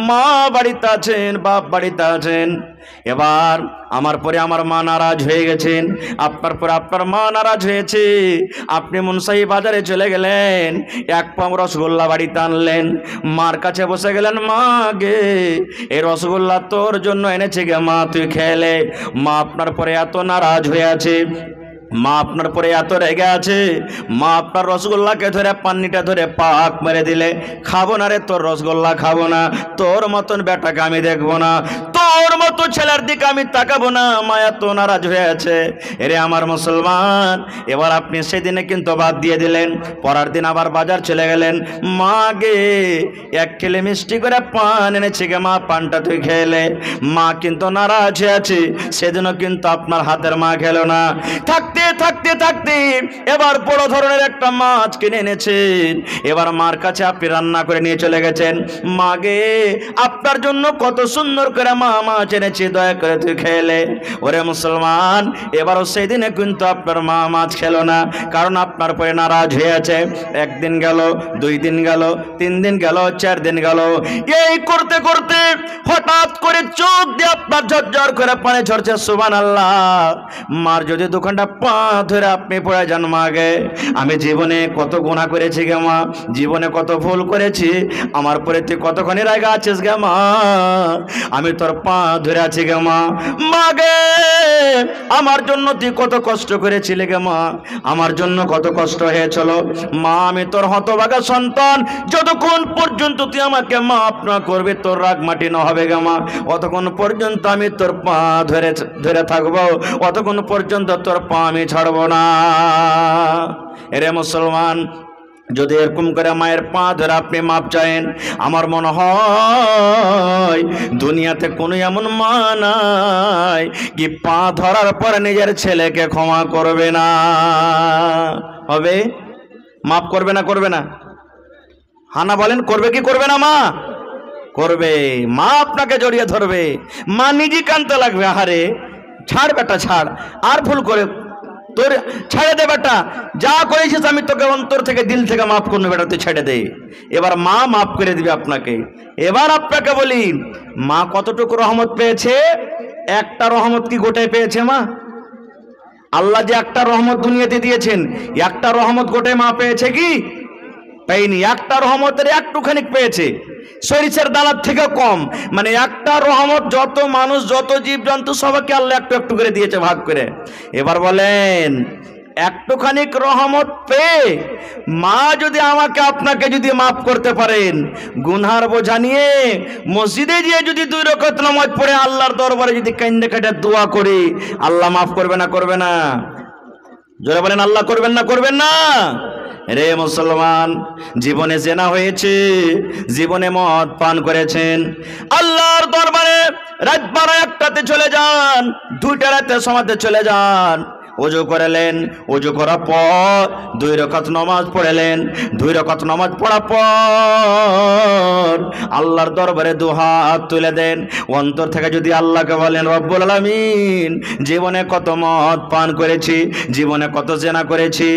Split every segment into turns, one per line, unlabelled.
মা বাড়িতে আছেন, বাপ বাড়িতে আছেন। এবার আমার পরে আমার মা নারাজ হয়ে গেছেন, আপনার পরে আপনার মা নারাজ হয়েছে। আপনি মুনসাই বাজারে চলে গেলেন, এক পাম রসগোল্লা বাড়িতে আনলেন, মার কাছে বসে গেলেন, মা গে এই রসগোল্লা তোর জন্য এনেছে গে মা, তুই খেলে। মা আপনার পরে এত নারাজ হয়ে আছে, মা আপনার পরে এত রেগে আছে, মা আপনার রসগোল্লাকে ধরে পান্নিটা ধরে পাক মেরে দিলে, খাবো না রে তোর রসগোল্লা, খাবো না, তোর মতন বেটাকে আমি দেখবো না, তোর মতো ছেলের দিকে আমি তাকাবো না। মা এত নারাজ হয়ে আছে। এরে আমার মুসলমান, এবার আপনি সেদিনে কিন্তু বাদ দিয়ে দিলেন, পরের দিন আবার বাজার চলে গেলেন, মা গে এক খেলে মিষ্টি করে পান এনেছে গে মা, পানটা তুই খেলে। মা কিন্তু নারাজ হয়ে আছে, সেদিনও কিন্তু আপনার হাতের মা খেলো না। থাকতে থাকতে থাকতে এবার বড় ধরনের একটা মাছ কিনে এনেছেন, এবার মার কাছে আপনি রান্না করে নিয়ে চলে গেছেন, মা গে আপনার জন্য কত সুন্দর করে মা মাছ এনেছি, দয়া করে তুই খেলে। ওরে মুসলমান, এবারও সেই দিনে কিন্তু আপনার মা মাছ খেলো না, কারণ আপনার পরে নারাজ হয়ে আছে। একদিন গেল, 2 দিন গেল, 3 দিন গেল, 4 দিন গেল, এই করতে করতে হঠাৎ করে চোখ দিয়ে আপনার ঝরঝর করে পানি ঝরছে। সুবহানাল্লাহ। মার যদি দোকানটা পা ধরে আপনি পড়ে যান, মা গে আমি জীবনে কত গুনাহ করেছি গে মা, জীবনে কত ভুল করেছি, আমার পরে তুই কতখানি রাগা আছিস গে মা, আমি তোর পা ধরে আছি গে মা। মা গে আমার জন্য তুই কত কষ্ট করেছিলি গে মা, আমার জন্য কত কষ্ট হয়েছিল মা, আমি তোর হতভাগা সন্তান, যতক্ষণ পর্যন্ত তুই আমাকে মাফ না করবে, তোর রাগ মাটি না হবে গে মা, অতক্ষণ পর্যন্ত আমি তোর পা ধরে ধরে থাকবো, অতক্ষণ পর্যন্ত তোর পা আমি ছাড়বো না। এরে মুসলমান, যদি এরকম করে মায়ের পা ধরে আপনি মাপ চায়েন, আমার মনে হয় দুনিয়াতে কোনো এমন মা নাই কি পা ধরার পর নিজের ছেলেকে ক্ষমা করবে না। হবে? মাপ করবে না? করবে না? হানা বলেন, করবে কি করবে না? মা করবে। মা আপনাকে জড়িয়ে ধরবে, মা নিজে কানতে লাগবে, আহারে ছাড় বেটা ছাড়, আর ভুল করে তোর ছেড়ে দে বেটা, যা করেছিস আমি তোকে অন্তর থেকে দিল থেকে মাফ করবো বেটা, তুই ছেড়ে দে। এবার মা মাফ করে দিবে আপনাকে। এবার আপনাকে বলি, মা কতটুকু রহমত পেয়েছে? একটা রহমত কি গোটায় পেয়েছে মা? আল্লাহ যে একটা রহমত দুনিয়াতে দিয়েছেন, একটা রহমত গোটায় মা পেয়েছে কি? পাইনি। একটা রহমতের একটুখানি পেয়েছে, সরিষার দানার থেকে কম, মানে একটা রহমত যত মানুষ যত জীবজন্তু সবাইকে আল্লাহ একটু একটু করে দিয়েছে, ভাগ করে। এবার বলেন, একটুখানি রহমত পেয়ে মা যদি আমাকে আপনাকে যদি মাফ করতে পারেন, গুনহার বোঝা নিয়ে মসজিদে গিয়ে যদি 2 রাকাত নামাজ পড়ে আল্লাহর দরবারে যদি কান্দে কাটে দোয়া করি, আল্লাহ মাফ করবে না? করবে না? জোরে বলেন, আল্লাহ করবেন না? করবেন না? রে মুসলমান, জীবনে জেনা হয়েছে, জীবনে মদ পান করেছেন, আল্লাহর দরবারে রাত 12-1টাতে চলে যান, 2টা রাতে সমাজে চলে যান, ওযু করলেন, ওযু করার পর 2 রাকাত নামাজ পড়লেন, 2 রাকাত নামাজ পড়ার পর আল্লাহর দরবারে 2 হাত তুলে দেন, অন্তর থেকে যদি আল্লাহকে বলেন, রব্বুল আলামিন জীবনে কত মদ পান করেছি, জীবনে কত জেনা করেছি,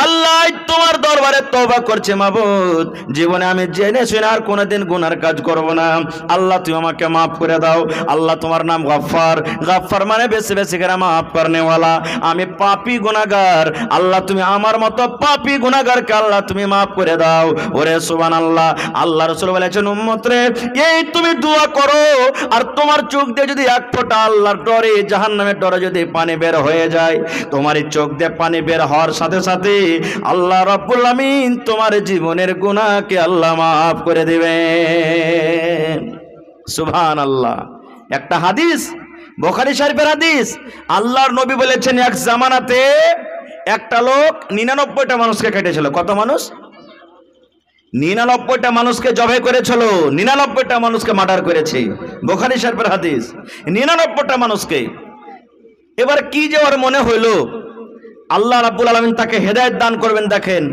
আল্লাহ তোমার দরবারে তওবা করছি মাবুদ, জীবনে আমি জেনে শুনে আর কোনোদিন গুনার কাজ করব না, আল্লাহ তুমি আমাকে মাফ করে দাও। আল্লাহ তোমার নাম গফফার, গফফার মানে বেশি বেশি করে মাফ করনে ওয়ালা, আমি পাপী গুনাহগার, আল্লাহ তুমি আমার মতো পাপী গুনাহগারকে আল্লাহ তুমি মাফ করে দাও। ওরে সুবহানাল্লাহ। আল্লাহ রাসূল বলেছেন, উম্মত রে এই তুমি দোয়া করো, আর তোমার চোখ দিয়ে যদি এক ফোঁটা আল্লাহর ডরে, জাহান্নামের ডরে যদি পানি বের হয়ে যায়, তোমার এই চোখ দিয়ে পানি বের হওয়ার সাথে সাথে আল্লাহ রাব্বুল আমিন তোমার জীবনের গুনাহকে আল্লাহ মাফ করে দিবেন। সুবহানাল্লাহ। একটা হাদিস, বুখারী শরীফের হাদিস, আল্লাহর নবী বলেছেন, এক জামানাতে একটা লোক 99টা মানুষকে কেটেছিল। কত মানুষ? 99টা মানুষকে জবাই করেছিল, 99টা মানুষকে মার্ডার করেছে। বুখারী শরীফের হাদিস, 99টা মানুষকে। এবার কি যে ওর মনে হইলো, আল্লাহ রাব্বুল আলামিন তাকে হেদায়েত দান করবেন। দেখেন,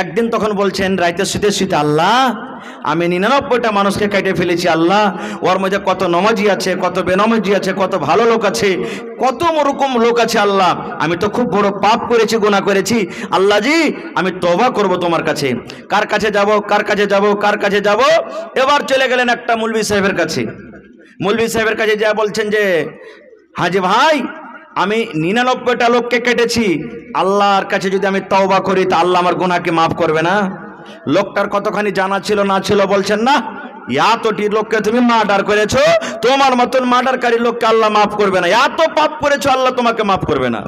একদিন তখন বলছেন, রাইতে শুতে শুতে, আল্লাহ আমি 99টা মানুষকে কেটে ফেলেছি আল্লাহ, ওর মধ্যে কত নমাজি আছে, কত বেনমাজি আছে, কত ভালো লোক আছে, কত রকম লোক আছে আল্লাহ, আমি তো খুব বড় পাপ করেছি, গুনাহ করেছি আল্লাহ জি, আমি তওবা করব তোমার কাছে। কার কাছে যাব, কার কাছে যাব, কার কাছে যাব? এবার চলে গেলেন একটা মৌলভী সাহেবের কাছে। মৌলভী সাহেবের কাছে যা বলছেন যে হাজি ভাই, আমি 99টা লোককে কেটেছি, আল্লাহর কাছে যদি আমি তওবা করি তা আল্লাহ আমার গুনাহকে মাফ করবে না? লোকটার কতখানি জানা ছিল না ছিল বলছেন না, এতটি লোককে তুমি মার্ডার করেছো, তোমার মতন মার্ডারকারী লোককে আল্লাহ মাফ করবে না, এত পাপ করেছো আল্লাহ তোমাকে মাফ করবে না।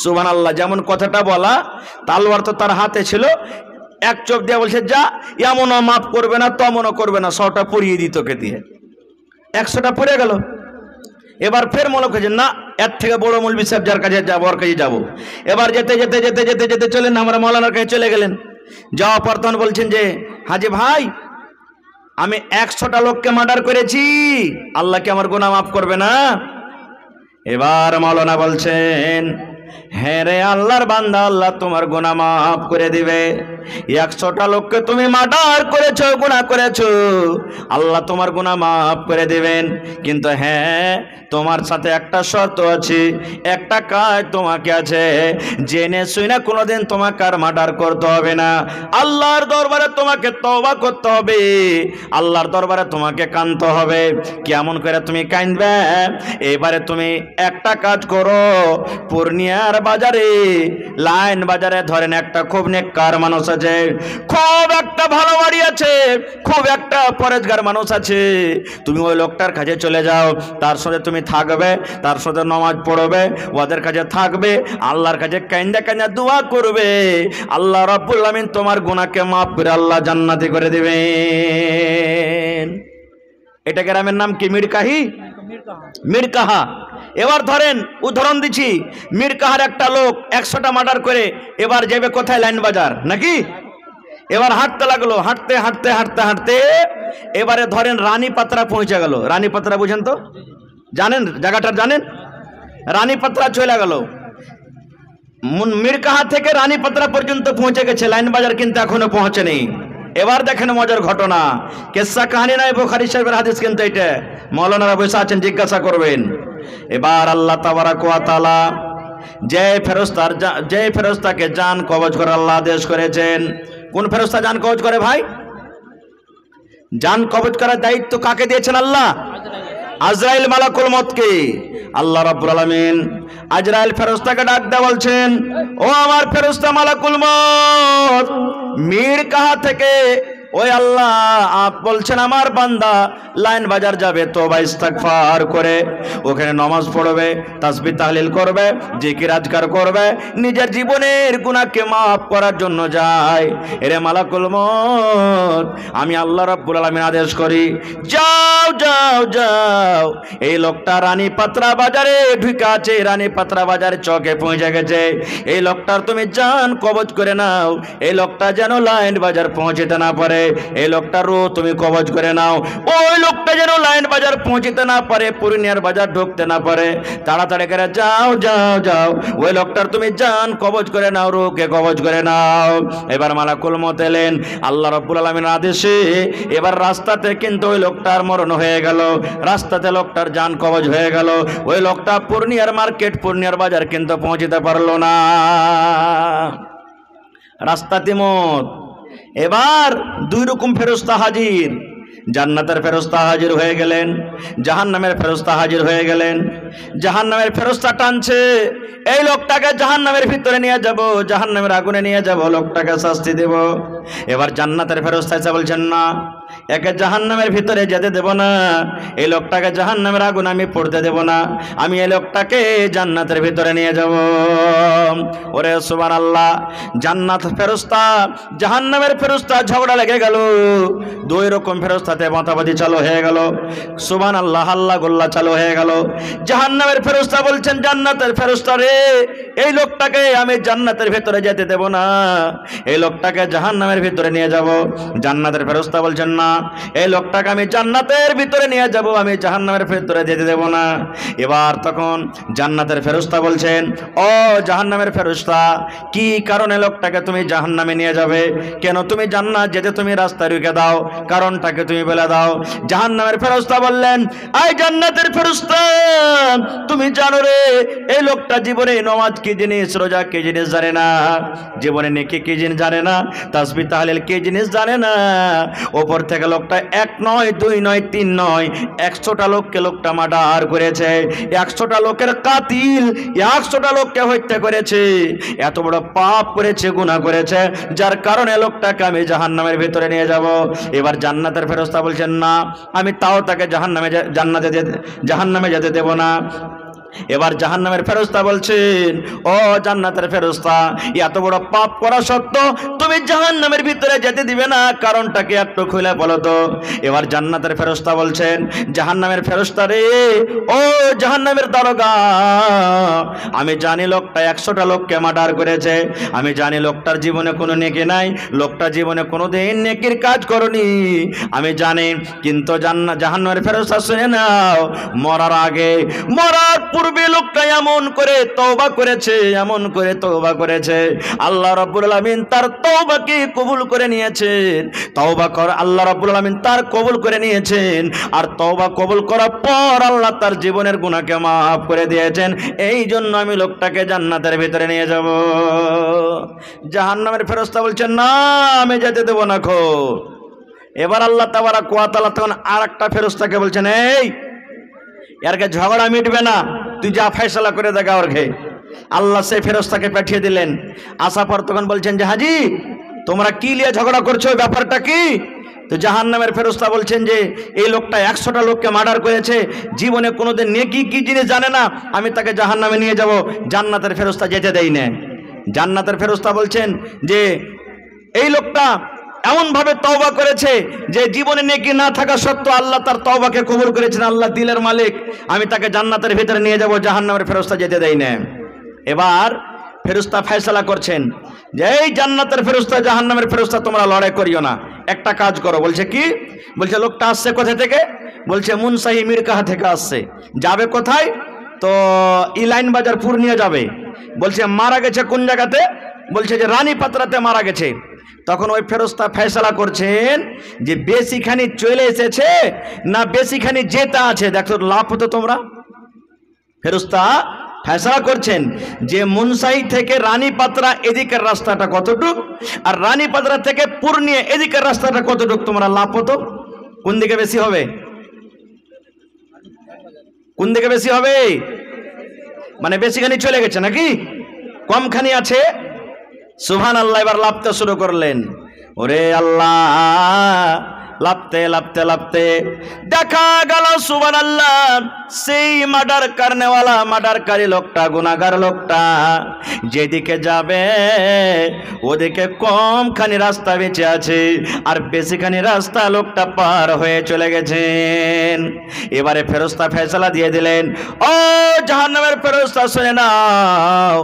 সুবহানাল্লাহ। যেমন কথাটা বলা, তালওয়ার তো তার হাতে ছিল, এক চোখ দিয়ে বলছে যা, এমনও মাফ করবে না, তেমনও করবে না, 100টা পরিয়ে দিত কে দিয়ে, 100টা পড়ে গেল। এবার ফের মনে করছেন না, এর থেকে বড় মৌলভী সাহেব যার কাছে যাবো ওর কাছে যাবো। এবার যেতে যেতে যেতে যেতে যেতে চলেন আমরা মৌলানার কাছে চলে গেলেন। যাওয়া পর তখন বলছেন যে হাজি ভাই, আমি 100টা লোককে মার্ডার করেছি, আল্লাহ কি আমার গুনাহ মাফ করবে না? এবার মৌলানা বলছেন, হ্যাঁ রে আল্লাহর বান্দা, আল্লাহ তোমার গুনাহ মাফ করে দিবে। 100টা লোককে তুমি মার্ডার করেছো, গুনাহ করেছো, আল্লাহ তোমার গুনাহ মাফ করে দিবেন। কিন্তু হ্যাঁ, তোমার সাথে একটা শর্ত আছে, একটা কাজ তোমাকে আছে, জেনে শুনে কোনোদিন তোমাকে আর মার্ডার করতে হবে না। আল্লাহর দরবারে তোমাকে তওবা করতে হবে, আল্লাহর দরবারে তোমাকে কাঁদতে হবে। কেমন করে তুমি কাঁদবে? এবারে তুমি একটা কাজ করো, পূর্ণিয়ার বাজারে, লাইন বাজারে ধরেন একটা খুব নেককার মানুষ আছে, খুব একটা ভালো বাড়ি আছে, খুব একটা পরেজগার মানুষ আছে, তুমি ওই লোকটার কাছে চলে যাও, তার সাথে তুমি থাকবে, তার সাথে নামাজ পড়বে, ওদের কাছে থাকবে, আল্লাহর কাছে কাইন্দা কাইন্দা দোয়া করবে, আল্লাহ রাব্বুল আমিন তোমার গুনাহকে মাফ করে আল্লাহ জান্নাতি করে দিবেন। এটা গ্রামের নাম কি? মিরকাহি, মিরকাহা। এবার ধরেন উদাহরণ দিচ্ছি, মিরকাহার একটা লোক 100টা মার্ডার করে এবার যাবে কোথায়? লাইন বাজার নাকি? এবার হাঁটতে লাগলো, হাঁটতে হাঁটতে হাঁটতে হাঁটতে এবারে ধরেন রানীপাত্রা পৌঁছে গেল। রানীপাত্রা বুঝেন তো, জানেন জায়গাটা, জানেন? রানীপাত্রা চলে গেল, মিরকাহা থেকে রানীপাত্রা পর্যন্ত পৌঁছে গেছে, লাইন বাজার কিন্তু এখনো পৌঁছেনি। এবার দেখেন মজার ঘটনা, কেসা কাহিনী নয়, বুখারী শরীফের হাদিস কিন্তু এটা, মাওলানারা বসে আছেন, জিজ্ঞাসা করবেন। এবার আল্লাহ তাবারাক ওয়া তাআলা যে ফেরেশতাকে জান কবজ করে আল্লাহ আদেশ করেছেন। কোন ফেরেশতা জান কবজ করে ভাই? জান কবজ করার দায়িত্ব কাকে দিয়েছেন আল্লাহ? আজরাইল মালাকুল মউতকে। আল্লাহ রাব্বুল আলামিন আজরাইল ফেরেশতাকে ডাক দিয়ে বলছেন, ও আমার ফেরেশতা মালাকুল মউত, মিরকাহা থেকে ওই আল্লাহ বলছেন আমার বান্দা লাইন বাজার যাবে, তওবা ইস্তিগফার করে ওখানে নামাজ পড়বে, তাসবিহ তাহলিল করবে, জিকির আজকার করবে, নিজের জীবনের গুনাহকে মাফ করার জন্য যায়। এরে মালাকুল মউত, আমি আল্লাহ রাব্বুল আলামিন আদেশ করি, যাও যাও যাও, এই লোকটা রানীপাত্রা বাজারে ঢুকে আছে, রানীপাত্রা বাজারে চকে পৌঁছে গেছে, এই লোকটার তুমি জান কবজ করে নাও, এই লোকটা যেন লাইন বাজার পৌঁছতে না পারে, এই লোকটারও তুমি কবজ করে নাও, ওই লোকটা যেন লাইন বাজার পৌঁছতে না পারে, পূর্ণিয়ার বাজার ঢুকতে না পারে, তাড়াতাড়ি করে যাও যাও যাও, ওই লোকটার তুমি জান কবজ করে নাও, রুকে কবজ করে নাও। এবার মালাকুল মউত এলেন, আল্লাহ রাব্বুল আলামিনের আদেশে এবার রাস্তাতে কিন্তু ওই লোকটার মরণ হয়ে গেল, রাস্তাতে লোকটার জান কবজ হয়ে গেল, ওই লোকটা পূর্ণিয়ার মার্কেট, পূর্ণিয়ার বাজার কিন্তু পৌঁছতে পারলো না, রাস্তাতে মউত। এবার দুই রকম ফেরেশতা হাজির, জান্নাতের ফেরেশতা হাজির হয়ে গেলেন, জাহান্নামের ফেরেশতা হাজির হয়ে গেলেন। জাহান্নামের ফেরেশতা টানছে, এই লোকটাকে জাহান্নামের ভিতরে নিয়ে যাব, জাহান্নামের আগুনে নিয়ে যাব, লোকটাকে শাস্তি দেব। এবার জান্নাতের ফেরেশতা এসে বলছেন না, একে জাহান্নামের ভিতরে যেতে দেব না, এই লোকটাকে জাহান্নামের আগুন আমি পড়তে দেব না, আমি এই লোকটাকে জান্নাতের ভিতরে নিয়ে যাব। ওরে সুবহানাল্লাহ, জান্নাত ফেরেশতা জাহান্নামের ফেরেশতা ঝগড়া লেগে গেল, দুই রকম ফেরেশতাতে মাতামাতি চালু হয়ে গেল, সুবহানাল্লাহ, হাল্লা গোল্লা চালু হয়ে গেল। জাহান্নামের ফেরেশতা বলছেন জান্নাতের ফেরেশতা রে, এই লোকটাকে আমি জান্নাতের ভিতরে যেতে দেব না, এই লোকটাকে জাহান্নামের ভিতরে নিয়ে যাব। জান্নাতের ফেরেশতা বলছেন না, এই লোকটাকে আমি জান্নাতের ভিতরে নিয়ে যাব, আমি জাহান্নামের ভিতরে যেতে দেব না। এবার তখন জান্নাতের ফেরেশতা বলছেন, ও জাহান্নামের ফেরেশতা, কি কারণে লোকটাকে তুমি জাহান্নামে নিয়ে যাবে? কেন তুমি জান্নাত যেতে তুমি রাস্তা রুখে দাও, কারণটাকে তুমি বলে দাও। জাহান্নামের ফেরেশতা বললেন, আই জান্নাতের ফেরেশতা, তুমি জানো রে এই লোকটা জীবনে নামাজ কি জিনিস, রোজা কি জিনিস জানে না, জীবনে নেকি কি জিনিস জানে না, তাসবিহ তাহলিল কি জিনিস জানে না। ওপর থেকে লোকটা এক নয়, দুই নয়, তিন নয়, 100টা লোককে লোকটা মার্ডার করেছে, 100টা লোকের কাতিল, 100টা লোককে হত্যা করেছে, এত বড় পাপ করেছে, গুনাহ করেছে, যার কারণে লোকটাকে আমি জাহান্নামের ভিতরে নিয়ে যাব। এবার জান্নাতের ফেরেশতা বলছেন, না, আমি তাও তাকে জাহান্নামে যেতে দেব না। এবার জাহান্নামের ফেরেশতা বলছেন, ও জান্নাতের ফেরেশতা, এত বড় পাপ করা সত্ত্বেও তুমি জাহান্নামের ভিতরে যেতে দিবে না, কারণটা কি একটু খুলে বলো তো। এবার জান্নাতের ফেরেশতা বলছেন, জাহান্নামের ফেরেশতা রে, ও জাহান্নামের দারোগা, আমি জানি লোকটা 100টা লোককে মার্ডার করেছে, আমি জানি লোকটার জীবনে কোনো নেকি নাই, লোকটা জীবনে কোনোদিন নেকির কাজ করনি, আমি জানি। কিন্তু জাহান্নামের ফেরেশতা শুনে নাও, মরার আগে, মরার পূর্বে লোকটা এমন করে তওবা করেছে, এমন করে তওবা করেছে, আল্লাহ রাব্বুল আলামিন তার তওবাকে কবুল করে নিয়েছেন। তওবা কর আল্লাহ রাব্বুল আলামিন তার কবুল করে নিয়েছেন, আর তওবা কবুল করার পর আল্লাহ তার জীবনের গুনাহকে মাফ করে দিয়েছেন। এই জন্য আমি লোকটাকে জান্নাতের ভিতরে নিয়ে যাব। জাহান্নামের ফেরেশতা বলছেন, না, আমি যেতে দেব না খো। এবার আল্লাহ তাবারাক ওয়া তাআলা তখন আরেকটা ফেরেশতাকে বলছেন, এই এরকে ঝগড়া মিটবে না, তুই যা ফয়সালা করে দেখা ওর ঘে। আল্লাহ সেই ফেরেশতাকে পাঠিয়ে দিলেন। আসার পর তখন বলছেন যে, হাজি তোমরা কি নিয়ে ঝগড়া করছো, ব্যাপারটা কি? তো জাহান্নামের ফেরেশতা বলছেন যে, এই লোকটা 100টা লোককে মার্ডার করেছে, জীবনে কোনোদিন নেকি কি জিনিস জানে না, আমি তাকে জাহান্নামে নিয়ে যাব। জান্নাতের ফেরেশতা যেতে দেয় না। জান্নাতের ফেরেশতা বলছেন যে, এই লোকটা এমনভাবে তওবা করেছে যে জীবনে নেকি না থাকা সত্ত্বেও আল্লাহ তার তওবাকে কবুল করেছেন, আল্লাহ দিলের মালিক, আমি তাকে জান্নাতের ভিতরে নিয়ে যাব। জাহান্নামের ফেরেশতা যেতে দেয় না। এবার ফেরেশতা ফয়সালা করছেন যে, এই জান্নাতের ফেরেশতা জাহান্নামের ফেরেশতা তোমরা লড়াই করিও না, একটা কাজ করো। বলছে কি? বলছে লোকটা আসছে কোথা থেকে? বলছে মুনসাহি মিরকাহা থেকে আসছে। যাবে কোথায়? তো ইলাইন বাজার পূর্ণিয়া যাবে। বলছে মারা গেছে কোন জায়গাতে? বলছে যে রানী পাত্রাতে মারা গেছে। তখন ওই ফেরেশতা ফয়সালা করছেন যে বেশিখানি চলে এসেছে না বেশিখানি যেতে আছে, দেখো লাভ হতো তোমরা। ফেরেশতা ফয়সালা করছেন যে মুনসাই থেকে রানী পাত্রা এদিকের রাস্তাটা কতটুক, আর রানী পাত্রা থেকে পূর্ণিয়া এদিকের রাস্তাটা কতটুক, তোমরা লাভ হতো কোন দিকে বেশি হবে? কোন দিকে বেশি হবে? মানে বেশিখানি চলে গেছে নাকি কমখানি আছে? সুবহানাল্লাহ। এবার লাফতে শুরু করলেন। ওরে আল্লাহ, লাফতে লাফতে লাফতে দেখা গেল সুবহানাল্লাহ সেই মার্ডারকারী লোকটা, গুনাহগার লোকটা যেদিকে যাবে ওদিকে কমখানি রাস্তা বেঁচে আছে, আর বেশিখানি রাস্তা লোকটা পার হয়ে চলে গেছেন। এবারে ফেরেশতা ফয়সালা দিয়ে দিলেন, ও জাহান্নামের ফেরেশতা শুনে নাও,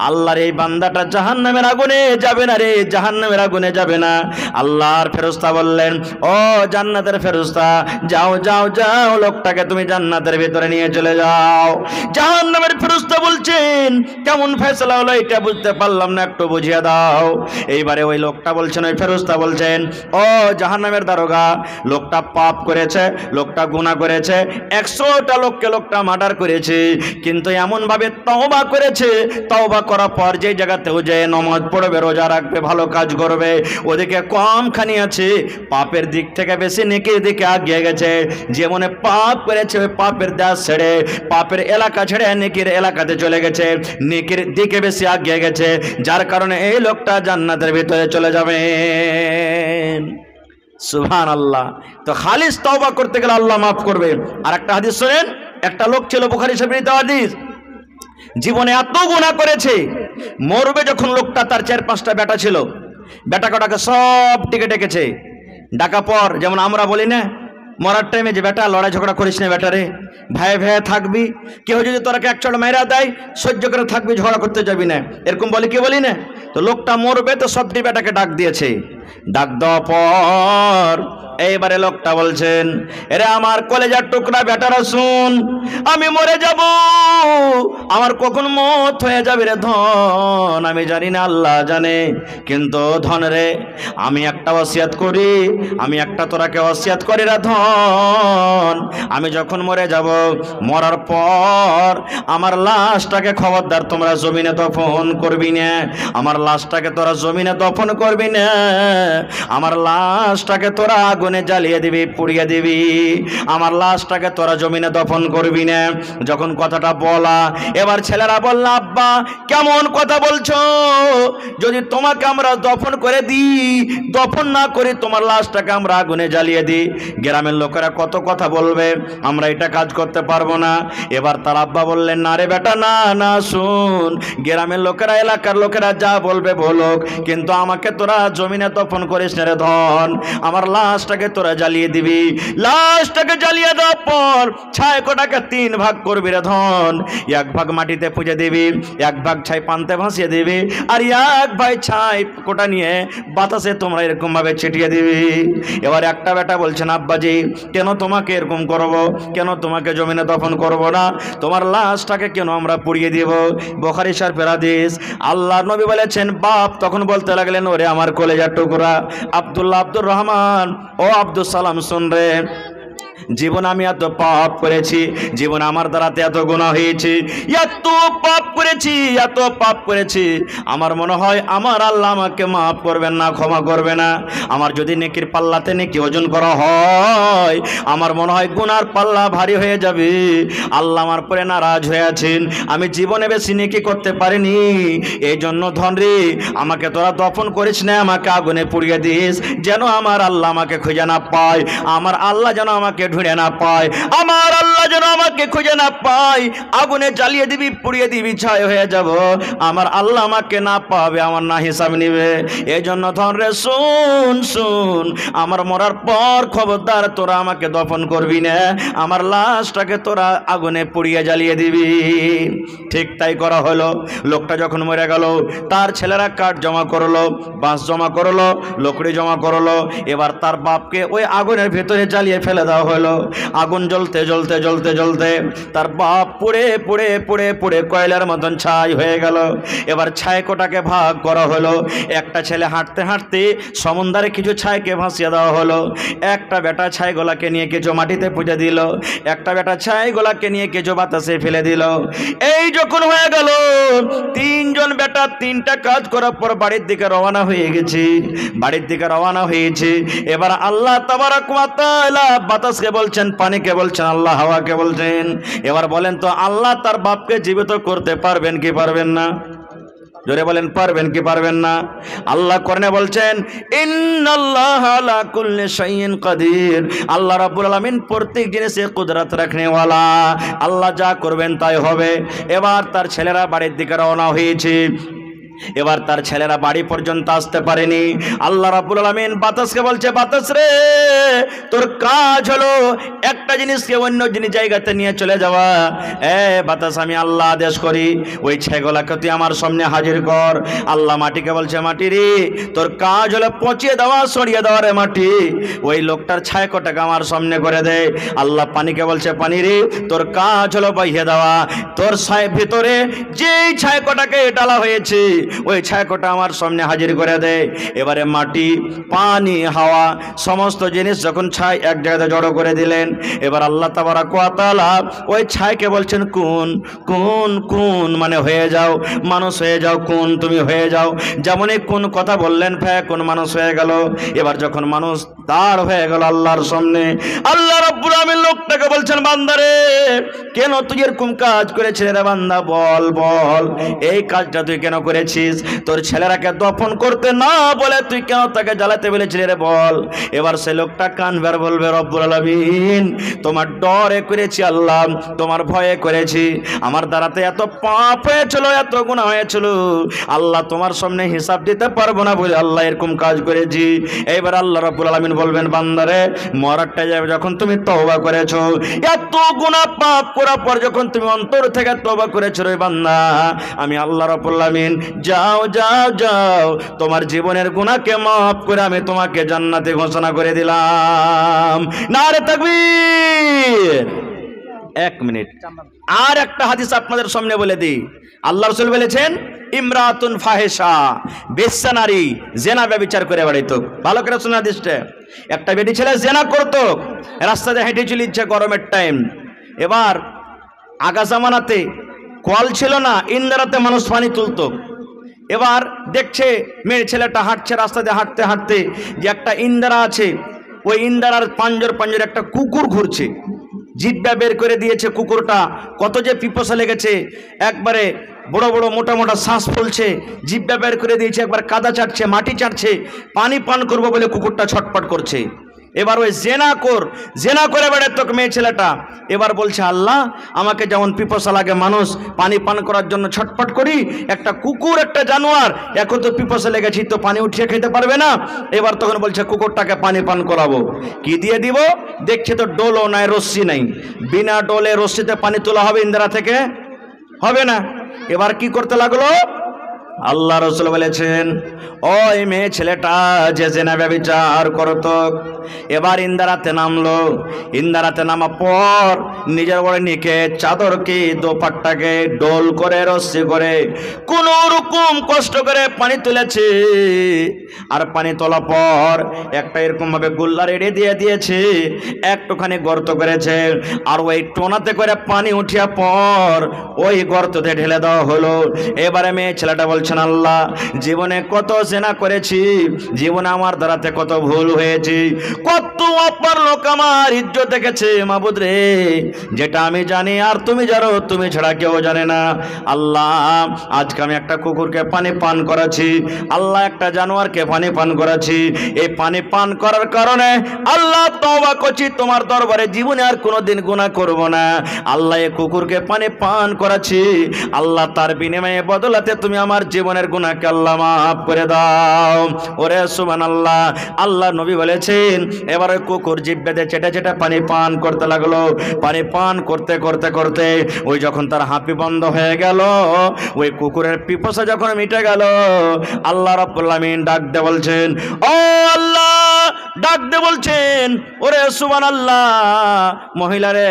আল্লাহর এই বান্দাটা জাহান্নামের আগুনে যাবে না রে, জাহান্নামের আগুনে যাবে না। আল্লাহর ফেরেশতা বললেন, ও জান্নাতের ফেরেশতা, যাও যাও যাও, লোকটাকে তুমি জান্নাতের ভিতরে নিয়ে চলে যাও। জাহান্নামের ফেরেশতা বলছেন, কেমন ফয়সালা হলো এটা বুঝতে পারলাম না, একটু বুঝিয়ে দাও। এইবারে ওই লোকটা বলছেন, ওই ফেরেশতা বলছেন, ও জাহান্নামের দারোগা, লোকটা পাপ করেছে, লোকটা গুনাহ করেছে, 100টা লোককে লোকটা মার্ডার করেছে, কিন্তু এমন ভাবে তওবা করেছে, তওবা করার পর যে জায়গাতেও যে নামাজ পড়বে, রোজা রাখবে, ভালো কাজ করবে, ওদিকে কমখানি আছে, পাপের দিক থেকে বেশি নেকির দিকে এগিয়ে গেছে। যেমনে পাপ করেছে ওই পাপের দেশ ছেড়ে, পাপের এলাকা ছেড়ে নেকির এলাকাতে চলে গেছে, নেকির দিকে বেশি এগিয়ে গেছে, যার কারণে এই লোকটা জান্নাতের ভিতরে চলে যাবে। সুবহানাল্লাহ। তো খালিস তওবা করতে গেলে আল্লাহ মাফ করবে। আর একটা হাদিস শুনেন, একটা লোক ছিল, বুখারী শরীফের হাদিস, জীবনে এত গুনাহ করেছে, মরবে যখন লোকটা, তার 4-5টা বেটা ছিল, বেটা কটাকে সব ডেকে ডেকেছে। ডাকা পর যেমন আমরা বলি না মরার টাইমে যে বেটা লড়াই ঝগড়া করিস না, বেটারে ভাই ভাই থাকবি, কেউ যদি তোরাকে এক চড় মেরা দেয় সহ্য করে থাকবি, ঝগড়া করতে যাবি না, এরকম বলি কি বলি না? তো লোকটা মরবে, তো সবটি বেটাকে ডাক দিয়েছে। ডাক দেওয়ার পর এইবারে লোকটা বলছেন, এরে আমার কলেজার টুকরা বেটারা শুন, আমি মরে যাব, আমার কখন মত হয়ে যাবে রে ধন আমি জানি না, আল্লাহ জানে। কিন্তু ধন রে, আমি একটা ওসিয়ত করি, আমি একটা তোরাকে ওসিয়ত করি রে ধন, আমি যখন মরে যাব, মরার পর আমার লাশটাকে খবরদার তোমরা জমিনে দফন করবি না, আমার লাশটাকে তোরা জমিনে দফন করবি না, আমার লাশটাকে তোরা আগুনে জ্বালিয়ে দিবি, পুড়িয়ে দিবি, আমার লাশটাকে তোরা জমিনে দফন করবি না। যখন কথাটা বলা, এবার ছেলেরা বলল, আব্বা কেমন কথা বলছো, যদি তোমাকে আমরা দফন করে দিই, দফন না করি তোমার লাশটাকে আমরা আগুনে জ্বালিয়ে দিই, গ্রামের লোকেরা কত কথা বলবে, আমরা এটা কাজ করতে পারবো না। এবার তার আব্বা বললেন, না রে বেটা, না না, শুন, গ্রামের লোকেরা, এলাকার লোকেরা যা বলবে বলুক, কিন্তু আমাকে তোরা জমিনে দফন করিস না রে ধন, আমার লাশটাকে তোরা জ্বালিয়ে দিবি, লাশটাকে জ্বালিয়ে দেওয়ার পর ছাই কোটাকে 3 ভাগ করবি রে ধন, 1 ভাগ মাটিতে পুঁজে দিবি, 1 ভাগ ছাই পান্তে ভাসিয়ে দিবি, আর 1 ভাগ ছাই কোটা নিয়ে বাতাসে তোমরা এরকম ভাবে ছিটিয়ে দিবি। এবার একটা বেটা বলছেন, আব্বাজি কেন তোমাকে এরকম করব, কেন তোমাকে জমিনে দফন করব না, তোমার লাশটাকে কেন আমরা পুড়িয়ে দিব? বুখারী শরীফের হাদিস। আল্লাহর নবী বলেছেন, বাপ তখন বলতে লাগলেন, ওরে আমার কলেজার টুকরা আব্দুল্লাহ, আব্দুর রহমান, ও আব্দুল সালাম, শুন রে, জীবন আমি এত পাপ করেছি, জীবন আমার দ্বারাতে এত গুনাহ হয়েছে, এত পাপ করেছি, এত পাপ করেছি, আমার মনে হয় আমার আল্লাহ আমাকে মাফ করবেন না, ক্ষমা করবে না। আমার যদি নেকির পাল্লাতে নেকি ওজন করা হয়, আমার মনে হয় গুনার পাল্লা ভারী হয়ে যাবে, আল্লাহ আমার পরে নারাজ হয়ে আছেন, আমি জীবনে বেশি নেকি করতে পারিনি, এই জন্য ধন রে, আমাকে তোরা দফন করিস না, আমাকে আগুনে পুড়িয়ে দিস, যেন আমার আল্লাহ আমাকে খুঁজে না পায়, আমার আল্লাহ যেন আমাকে ঢুঁড়ে না পায়, আমার আল্লাহ যেন আমাকে খুঁজে না পায়, আগুনে জ্বালিয়ে দিবি, পুড়িয়ে দিবি, ছাই হয়ে যাব, আমার আল্লাহ আমাকে না পাবে, আমার না হিসাব নিবে। এই জন্য ধন রে, শুন শুন, আমার মরার পর খবরদার তোরা আমাকে দফন করবি না, আমার লাশটাকে তোরা আগুনে পুড়িয়ে জ্বালিয়ে দিবি। ঠিক তাই করা হলো। লোকটা যখন মরে গেল, তার ছেলেরা কাঠ জমা করলো, বাঁশ জমা করলো, লকড়ি জমা করলো, এবার তার বাপকে ওই আগুনের ভেতরে জ্বালিয়ে ফেলে দেওয়া হলো। আগুন জ্বলতে জ্বলতে জ্বলতে জ্বলতে তার বাপ পুড়ে পুড়ে পুড়ে পুড়ে কয়লার মতন ছাই হয়ে গেল। এবার ছাই কোটাকে ভাগ করা হলো। একটা ছেলে হাঁটতে হাঁটতে সমুদ্রে কিছু ছাইকে ভাসিয়ে দেওয়া হলো। একটা বেটা ছাইগুলাকে নিয়ে কিছু মাটিতে পুঁতে দিল, একটা বেটা ছাইগুলাকে নিয়ে কিছু বাতাসে ফেলে দিল। এই যখন হয়ে গেল, 3 জন বেটা 3টা কাজ করার পর বাড়ির দিকে রওনা হয়ে গেছে, বাড়ির দিকে রওনা হয়েছে। এবার আল্লাহ তাবারক ওয়া তাআলা বাতাসকে বলছেন, পানিকে বলছেন, আল্লাহ হাওয়াকে বলছেন, এবার বলেন তো আল্লাহ তার বাপকে জীবিত করতে পারবেন কি পারবেন না? জোরে বলেন, পারবেন কি পারবেন না? আল্লাহ কোরআনে বলছেন, ইন্নাল্লাহা আলা কুল্লি শাইইন কাদির, আল্লাহ রাব্বুল আলামিন প্রত্যেক জিনিসে কুদরত রাখনেওয়ালা, আল্লাহ যা করবেন তাই হবে। এবার তার ছেলেরা বাড়ির দিকে রওনা হয়েছে। এবার তার ছেলেরা বাড়ি পর্যন্ত আসতে পারেনি। আল্লাহ রাব্বুল আলামিন বাতাসকে বলছে, বাতাস রে, তোর কাজ হলো একটা জিনিসকে অন্য জিনিস জায়গাতে নিয়ে চলে যাওয়া। বাতাস, আমি আল্লাহ আদেশ করি, ওই ছাইগুলাকে তুই আমার সামনে হাজির কর। আল্লাহ মাটিকে বলছে, মাটি রে, তোর কাজ হলো পচিয়ে দেওয়া, সরিয়ে দেওয়া রে মাটি, ওই লোকটার ছাইকটাকে আমার সামনে করে দে। আল্লাহ পানিকে বলছে, পানি রে, তোর কাজ হলো বহিয়ে দেওয়া, তোর ছাই ভিতরে যেই ছাইকটাকে ডালা হয়েছে ওই ছায়াকটা আমার সামনে হাজির করে দেয়। এবারে মাটি, পানি, হাওয়া সমস্ত জিনিস যখন ছাই এক জায়গাতে জড়ো করে দিলেন, এবার আল্লাহ তাবারক ওয়া তাআলা ওই ছাইকে বলছেন, কোন কোন কোন, মানে হয়ে যাও, মানুষ হয়ে যাও, কোন তুমি হয়ে যাও। যেমন এই কোন কথা বললেন, কোন মানুষ হয়ে গেল। এবার যখন মানুষ দাঁড় হয়ে গেল আল্লাহর সামনে, আল্লাহ রাব্বুল আলামিন লোকটাকে বলছেন, বান্দারে, কেন তুই এরকম কাজ করেছিস রে বান্দা, বল বল, এই কাজটা তুই কেন করেছিস? তোর ছেলেরাকে দফন করতে না বলে তুই কেন তাকে জ্বালাতে বলেছিলি রে, বল। এবার সে লোকটা কানবার বলবে, রব্বুল আলামিন, তোমার ডরে করেছি আল্লাহ, তোমার ভয়ে করেছি, আমার দ্বারাতে এত পাপ হয়েছিল, এত গুনাহ হয়েছিল আল্লাহ, তোমার সামনে হিসাব দিতে পারবো না বলে আল্লাহ এরকম কাজ করেছি। এইবার আল্লাহ রাব্বুল আলামিন বলবেন, বান্দারে, মরারটা যাবে যখন তুমি তওবা করেছো, এত গুনাহ পাপ করার পর যখন তুমি অন্তর থেকে তওবা করেছো রে বান্দা, আমি আল্লাহ রাব্বুল আলামিন যাও যাও যাও, তোমার জীবনের গুনাহকে মাফ করে আমি তোমাকে জান্নাতে ঘোষণা করে দিলাম। নারে তাকবীর। 1 মিনিট, আর একটা হাদিস আপনাদের সামনে বলে দিই। আল্লাহ রাসূল বলেছেন, ইমরাতুন ফাহিশা, বেশ্যা নারী জেনা ব্যভিচার করে বেড়াইতো। ভালো করে শুনে হাদিসটা। একটা বেটি ছেলে জেনা করতো, রাস্তাতে হেঁটে চলিচ্ছে গরমের টাইম। এবার আগা জামানাতে কল ছিল না, ইন্দারাতে মানুষ পানি তুলতো। এবার দেখছে মেয়ে ছেলেটা হাঁটছে, রাস্তাতে হাঁটতে হাঁটতে যে একটা ইন্দারা আছে, ওই ইন্দারার পাঞ্জর পাঞ্জর একটা কুকুর ঘুরছে। জিব্বা বের করে দিয়েছে কুকুরটা, কত যে পিপাসা লেগেছে, একবারে বড় বড় মোটা মোটা শ্বাস ফুলছে, জিব্বা বের করে দিয়েছে, একবার কাদা চাটছে, মাটি চাটছে, পানি পান করবো বলে কুকুরটা ছটপট করছে। এবার ওই জেনা করে বেড়াতো মেয়ে ছেলেটা। এবার বলছে, আল্লাহ আমাকে যেমন পিপাসা লাগে, মানুষ পানি পান করার জন্য ছটপট করি, একটা কুকুর একটা জানোয়ার এখন তো পিপাসা লেগেছি, তো পানি উঠিয়ে খেতে পারবে না। এবার তখন বলছে কুকুরটাকে পানি পান করাবো, কি দিয়ে দিব? দেখছে তো ডোলও নাই, রশ্মি নাই, বিনা ডোলে রশ্মিতে পানি তোলা হবে ইন্দিরা থেকে? হবে না। এবার কি করতে লাগলো? আল্লাহ রাসূল বলেছেন, ওই মেয়ে ছেলেটা যে জেনা ব্যভিচার করতো, এবার ইন্দারাতে নামলো। ইন্দারাতে নামার পর নিজের বড় নিকে চাদরকে দোপাট্টাকে ডোল করে রশ্মি করে কোন রকম কষ্ট করে পানি তুলেছে। আর পানি তোলার পর একটা এরকম ভাবে গুল্লা রেডি দিয়ে দিয়েছে, একটুখানি গর্ত করেছে, আর ওই টোনাতে করে পানি উঠিয়া পর ওই গর্ততে ঢেলে দেওয়া হলো। এবারে মেয়ে ছেলেটা বলছেন, আল্লাহ জীবনে কত জেনা করেছি, জীবনে আমার দ্বারাতে কত ভুল হয়েছে, কত অপর লোক আমার ইজ্জত দেখেছে, মাবুদ রে, যেটা আমি জানি আর তুমি জানো, তুমি ছাড়া কেউ জানে না। আল্লাহ আজকে আমি একটা কুকুরকে পানি পান করাচ্ছি, আল্লাহ একটা জানোয়ারকে পানি পান করাচ্ছি, এই পানি পান করার কারণে আল্লাহ তওবা করছি তোমার দরবারে, জীবনে আর কোনোদিন গুনাহ করব না। আল্লাহ এই কুকুরকে পানি পান করাচ্ছি, আল্লাহ তার বিনিময়ে বদলাতে তুমি আমার জীবনের গুনাহকে আল্লাহ মাফ করে দাও। ওরে সুবহানাল্লাহ। আল্লাহ নবী বলেছেন, এবার ওই কুকুর জিহ্বাতে চেটে চেটে পানি পান করতে লাগলো। পানি পান করতে করতে করতে ওই যখন তার হাঁপি বন্ধ হয়ে গেল, ওই কুকুরের পিপাসা যখন মিটে গেল, আল্লাহ রাব্বুল আমিন ডাক দিয়ে বলছেন, ও আল্লাহ, ডাক দিয়ে বলছেন, ওরে সুবহানাল্লাহ, মহিলা রে,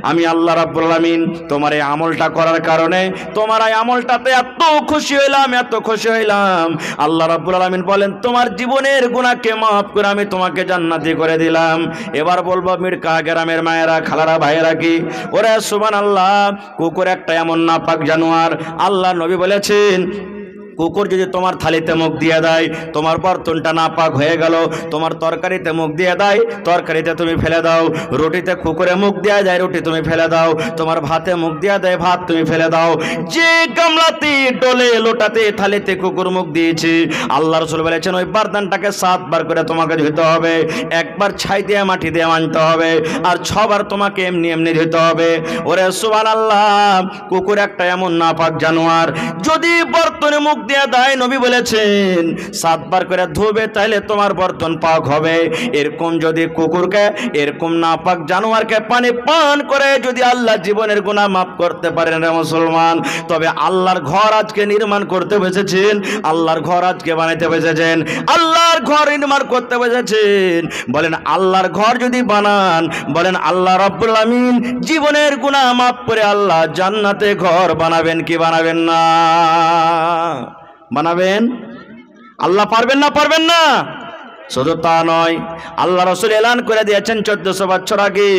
আমি আল্লাহ রাব্বুল আমিন তোমার এই আমলটা করার কারণে, তোমার এই আমলটাতে এত খুশি হইলাম, এত খুশি হইলাম। আল্লাহ রাব্বুল আমিন বলেন, তোমার জীবনের গুনাহকে মাফ করে আমি তোমাকে জান্নাতি করে দিলাম। এবার বলবো মিরকা গ্রামের মায়েরা, খালারা, ভাইয়েরা কি, ওরে সুবহানাল্লাহ, কুকুর একটা এমন নাপাক জানোয়ার, আল্লাহ নবী বলেছেন, কুকুর যদি তোমার থালিতে মুখ দিয়ে দেয়, তোমার বর্তনটা নাপাক হয়ে গেল। তোমার তরকারিতে মুখ দিয়ে দেয়, তরকারিতে তুমি ফেলে দাও। রুটিতে কুকুরে মুখ দেওয়া যায়, রুটি তুমি ফেলে দাও। তোমার ভাতে মুখ দেওয়া দেয়, ভাত তুমি ফেলে দাও। যে গামলাতে, ডোলে, লোটাতে, থালিতে কুকুর মুখ দিয়েছি, আল্লাহ রাসূল বলেছেন ওই বারদানটাকে 7 বার করে তোমাকে ধুতে হবে। একবার ছাই দিয়ে মাটি দিয়ে মানতে হবে, আর 6 বার তোমাকে এমনি এমনি ধুতে হবে। ওরে সুবহানাল্লাহ, কুকুর একটা এমন নাপাক জানোয়ার, যদি বর্তনে মুখ দিয়ে দেয়, নবী বলেছেন 7 বার করে ধুবে, তাইলে তোমার বর্তন পাক হবে। এরকম যদি কুকুরকে, এরকম নাপাক জানোয়ারকে পানি পান করে যদি আল্লাহ জীবনের গুনাহ মাফ করতে পারেন রে মুসলমান, তবে আল্লাহর ঘর আজকে নির্মাণ করতে বসেছেন, আল্লাহর ঘর আজকে বানাইতে বসেছেন, আল্লাহর ঘর নির্মাণ করতে বসেছেন। বলেন আল্লাহর ঘর যদি বানান, বলেন আল্লাহ রাব্বুল আমিন জীবনের গুনাহ মাফ করে আল্লাহ জান্নাতে ঘর বানাবেন কি বানাবেন না? বানাবেন। আল্লাহ পারবেন না? পারবেন না। শুধু তা নয়, আল্লাহ রাসূল এলান করে দিয়েছেন 1400 বছর আগে,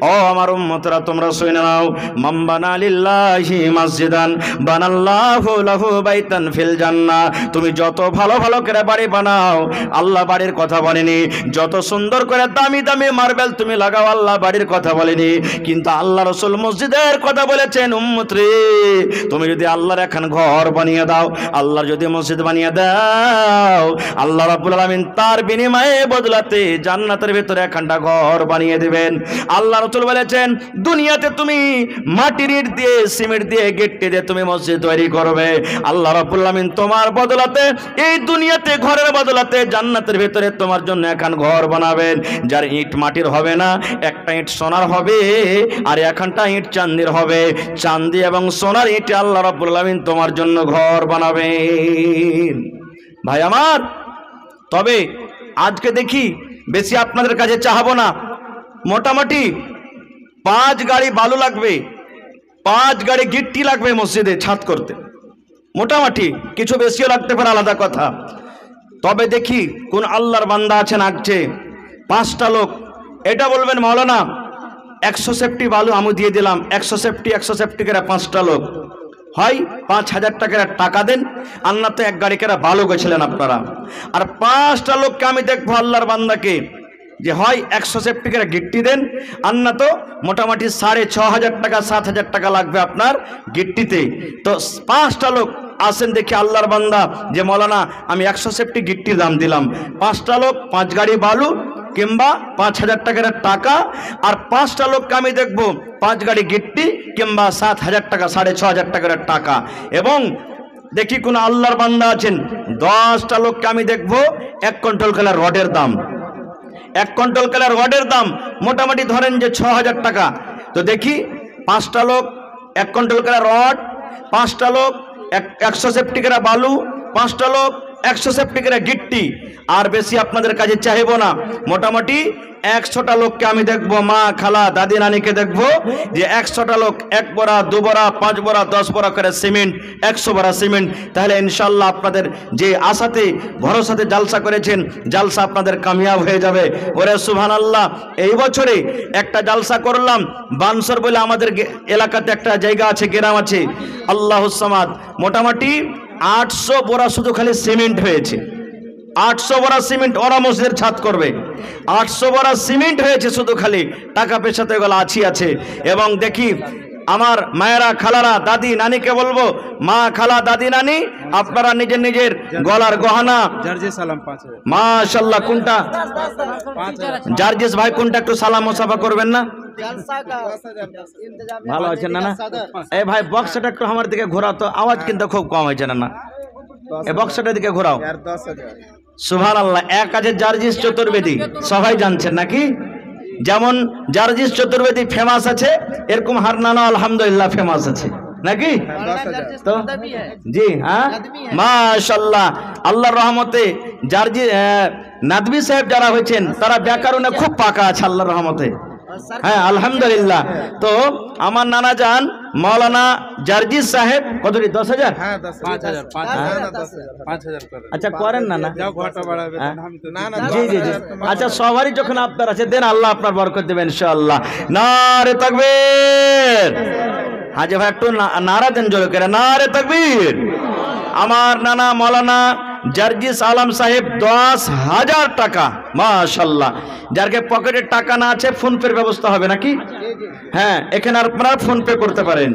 ও আমার উম্মতরা তোমরা শুনে নাও, মান বানা লিল্লাহি মসজিদান বানাল্লাহু লাহু বাইতান ফিল জান্নাহ। তুমি যত ভালো ভালো করে বাড়ি বানাও, আল্লাহ বাড়ির কথা বলেনি। যত সুন্দর করে দামি দামি মার্বেল তুমি লাগাও, আল্লাহ বাড়ির কথা বলেনি। কিন্তু আল্লাহ রাসূল মসজিদের কথা বলেছেন। উম্মত রে, তুমি যদি আল্লাহর এখন ঘর বানিয়ে দাও, আল্লাহর যদি মসজিদ বানিয়ে দাও, আল্লাহ রাব্বুল আলামিন তার বিনিময়ে বদলাতে জান্নাতের ভিতরে একখানটা ঘর বানিয়ে দিবেন। আল্লাহ রাসূল বলেছেন, দুনিয়াতে তুমি মাটির ইট দিয়ে সিমেন্ট দিয়ে গেটটি দিয়ে তুমি মসজিদ তৈরি করবে, আল্লাহ রাব্বুল আমিন তোমার বদলাতে এই দুনিয়াতে ঘরের বদলাতে জান্নাতের ভিতরে তোমার জন্য একখান ঘর বানাবেন, যার ইট মাটির হবে না, একটা ইট সোনার হবে আর একখানটা ইট চাঁদির হবে। চাঁদি এবং সোনার ইট আল্লাহ রাব্বুল আমিন তোমার জন্য ঘর বানাবেন। ভাই আমার, তবে আজকে দেখি বেশি আপনাদের কাছে চাহাবো না, মোটামুটি 5 গাড়ি বালু লাগবে, 5 গাড়ি গিট্টি লাগবে মসজিদে ছাদ করতে, মোটামুটি কিছু বেশিও লাগতে পারে, আলাদা কথা। তবে দেখি কোন আল্লাহর বান্দা আছেন আজকে 5টা লোক, এটা বলবেন মাওলানা 100 সেফটি বালু আমি দিয়ে দিলাম, 100 সেফটি করে 5টা লোক হয় 5,000 টাকার টাকা দেন, আর না তো 1 গাড়ি করে বালু গেছিলেন আপনারা। আর 5টা লোককে আমি দেখবো আল্লাহর বান্দাকে যে হয় 100 সেফটি করে গিট্টি দেন, আর না তো মোটামুটি 6,500 টাকা 7,000 টাকা লাগবে আপনার গিট্টিতে। তো 5টা লোক আসেন দেখি আল্লাহর বান্দা যে মৌলানা আমি 100 সেফটি গিট্টির দাম দিলাম, 5টা লোক 5 গাড়ি বালু কিংবা 5,000 টাকার টাকা, আর 5টা লোককে আমি দেখবো 5 গাড়ি গিট্টি কিংবা 7,000 টাকা 6,500 টাকার টাকা। এবং দেখি কোন আল্লাহর বান্দা আছেন 10টা লোককে আমি দেখবো 1 কুইন্টাল কালার রডের দাম, 1 কুইন্টাল কালার রডের দাম মোটামুটি ধরেন যে 6,000 টাকা। তো দেখি 5টা লোক 1 কুইন্টাল কালার রড, 5টা লোক 100 সেফটি করে বালু, 5টা লোক 100 সেফটি করে গিট্টি। আর বেশি আপনাদের কাছে চাইব না, মোটামুটি 100টা লোককে আমি দেখবো, মা খালা দাদি নানিকে দেখবো যে 100টা লোক 1 বড়া 2 বড়া 5 বড়া 10 বড়া করে সিমেন্ট, 100 বড়া সিমেন্ট। তাহলে ইনশাল্লাহ আপনাদের যে আশাতে ভরসাতে জালসা করেছেন, জালসা আপনাদের কামিয়াব হয়ে যাবে। ওরে সুবহানাল্লাহ, এই বছরে একটা জালসা করলাম বানসর বলে আমাদের এলাকাতে একটা জায়গা আছে, গ্রাম আছে, আল্লাহুস সামাদ, মোটামুটি 800 বড়া শুধু খালি সিমেন্ট হয়েছে, 800 বড়া সিমেন্ট ওরা মসজিদের ছাদ করবে, 800 বড়া সিমেন্ট হয়েছে শুধু খালি, টাকা পয়সা তো এগুলো আছে। এবং দেখি আমার মায়েরা খালারা দাদি নানিকে বলবো, মা খালা দাদি নানি আপনারা নিজের নিজের গলার গহনা মাশাআল্লাহ, কোনটা জার্জিস ভাই কোনটা একটু সালাম মুসাফা করবেন না, ভালো আছেন না? এই ভাই বক্সটা একটু আমার দিকে ঘোরাও তো, আওয়াজ কিন্তু খুব কম হয়েছে না, এই বক্সটার দিকে ঘোরাও। সুবহানাল্লাহ, এক আছে জার্জিস চতুর্বেদী, সবাই জানছেন নাকি? যেমন জার্জিস চতুর্বেদী ফেমাস আছে, এরকম হারনানা আলহামদুলিল্লাহ ফেমাস আছে নাকি? তো জি হ্যাঁ মাশাআল্লাহ, আল্লাহর রহমতে জার্জি নাদবি সাহেব যারা হয়েছেন তারা ব্যাকরণে খুব পাকা আছে আল্লাহর রহমতে, হ্যাঁ আলহামদুলিল্লাহ। তো আমার নানা যান মৌলানা জার্জিস সাহেব কতটি 10,000? আচ্ছা করেন না, জি জি জি, আচ্ছা সবারই যখন আপনার আছে দেন, আল্লাহ আপনার বরকত দেবেন ইনশাআল্লাহ। নারে তাকবীর, হাজি ভাই একটু নারা দেন জোরে করে, নারে তাকবীর। আমার নানা মৌলানা জার্জিস আলম সাহেব 10,000 টাকা মাশাআল্লাহ। যারকে পকেটে টাকা না আছে ফোন পের ব্যবস্থা হবে নাকি? হ্যাঁ, এখানে আপনারা ফোন পে করতে পারেন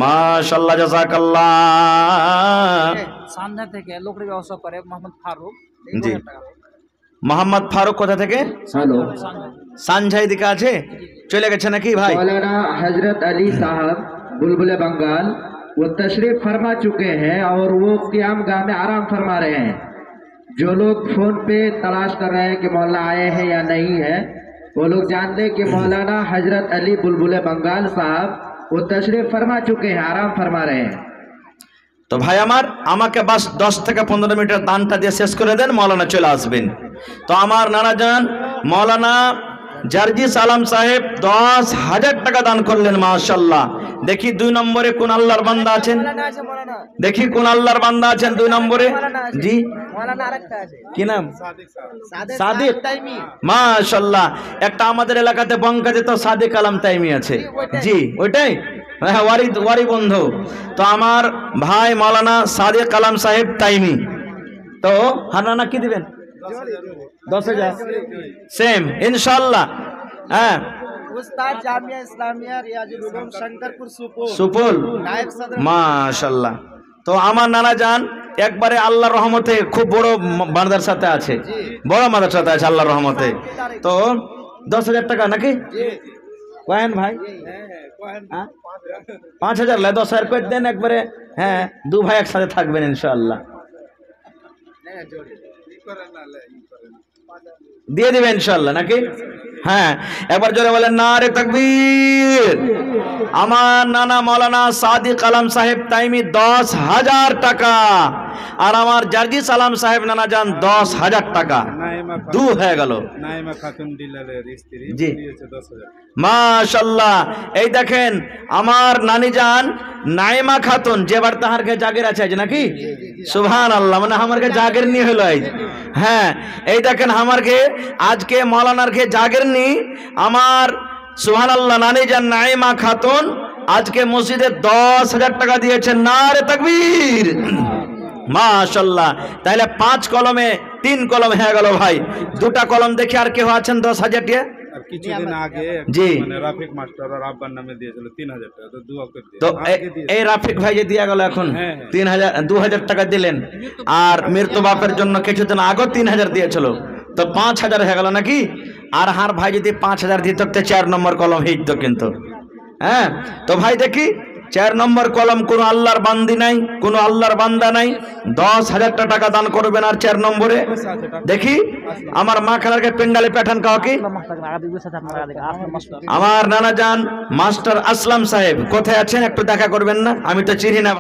মাশাআল্লাহ, জাযাকাল্লাহ।
সানজা থেকে লোকের ব্যবস্থা করে মোহাম্মদ ফারুক।
জি, মোহাম্মদ ফারুক কোথা থেকে?
हेलो,
সানঝাই দিকে আছে, চলে গেছে নাকি ভাই?
मौलाना हजरत अली साहब बुलबुल बंगाल वो तशरीफ फरमा चुके हैं और वो क़ियाम गाह में आराम फरमा रहे हैं। जो लोग फोन पे तलाश कर रहे हैं कि मौलाना आए हैं या नहीं है, वो लोग जान लें कि मौलाना हजरत अली बुलबुल बंगाल साहब वो तशरीफ फरमा चुके हैं, आराम फरमा रहे हैं।
তো ভাই আমার, আমাকে বাস 10 থেকে 15 মিনিটের দানটা দিয়ে শেষ করে দেন, মৌলানা চলে আসবেন। তো আমার নানা যান মৌলানা জার্জিস আলম সাহেব 10,000 টাকা দান করলেন মাশাআল্লাহ। দেখি 2 নম্বরে কোন আল্লাহর বান্দা আছেন, দেখি কোন আল্লাহর বান্দা আছেন 2 নম্বরে। জি কি নাম? সাদিক মাশাআল্লাহ। একটা আমাদের এলাকাতে বঙ্কাতে তো সাদিক আলম তাইমি আছে, জি ওইটাই, হ্যাঁ ওয়ারি বন্ধু। তো আমার ভাই মৌলানা সাদিক আলম সাহেব তাইমি, তো হারানা কি দিবেন? 10,000 সেম ইনশাআল্লাহ। হ্যাঁ,
उस्ताद जामिया इस्लामिया रियाजुल उलूम शंकरपुर सुपोल
सुपोल
नायब सदर
माशाल्लाह। তো আমার নানা যান একবারে আল্লাহর রহমতে খুব বড় মাদ্রাসাতে আছে, বড় মাদ্রাসাতে আছে আল্লাহর রহমতে। তো 10,000 টাকা নাকি কয়েন ভাই? 5,000 লাই 10,000 করে দেন একবারে। হ্যাঁ, দু ভাই একসাথে থাকবেন ইনশাআল্লাহ, দিয়ে দিবেন ইনশাআল্লাহ নাকি? হ্যাঁ, একবার জোরে বলেন নারে তাকবীর। আমার নানা মৌলানা সাদিক আলম সাহেব তাইমি 10,000 টাকা, আর আমার জার্জিস আলম সাহেব নানা যান 10,000 টাকা, দু হয়ে গেল।
নাইমা খাতুন ডিলারের স্ত্রী
জি।
দিয়েছে 10,000।
মাশাআল্লাহ। এই দেখেন আমার নানি যান নাইমা খাতুন, যে বার তাহার কে জাগের আছে আজ নাকি? সুবহানাল্লাহ, মানে আমার কে জাগের নি হলো আজ। হ্যাঁ, এই দেখেন আমার কে আজকে মৌলানার কে জাগের নি আমার সুবহানাল্লাহ নানি যান নাইমা খাতুন আজকে মসজিদে 10,000 টাকা দিয়েছেন। নারে তাকবীর, মাশাআল্লাহ। তাহলে 5 কলমে 3 কলম হয়ে গেল ভাই। দুটা কলম দেখে আর কেউ আছেন 10,000 টাকা?
আর কিছুদিন আগে
জি।
মানে রাফিক মাস্টার আর আব্বার নামে দিয়েছিল 3,000 টাকা, তো দুয়া করে দিয়ে
তো
আমাকে দিয়েছে।
এই রাফিক ভাই যে দিয়া গেল এখন
হ্যাঁ।
2,000 টাকা দিলেন, আর মৃত্যু বাপের জন্য কিছুদিন আগে 3,000 দিয়েছিল, তো 5,000 হয়ে গেল নাকি? আর হার ভাই যদি 5,000 দিত তো 4 নম্বর কলম হইতো কিন্তু। হ্যাঁ, তো ভাই দেখি 4 নম্বর কলম কোন আল্লাহর বান্দি নাই, কোন আল্লাহর বান্দা নাই, 10,000 টাকা দান করবেন। আর 4 নম্বরে দেখি আমার মা খালারকে পেন্ডালে পাঠান কাউকে। আমার নানা যান মাস্টার আসলাম সাহেব কোথায় আছেন একটু দেখা করবেন না? আমি তো চিনি না।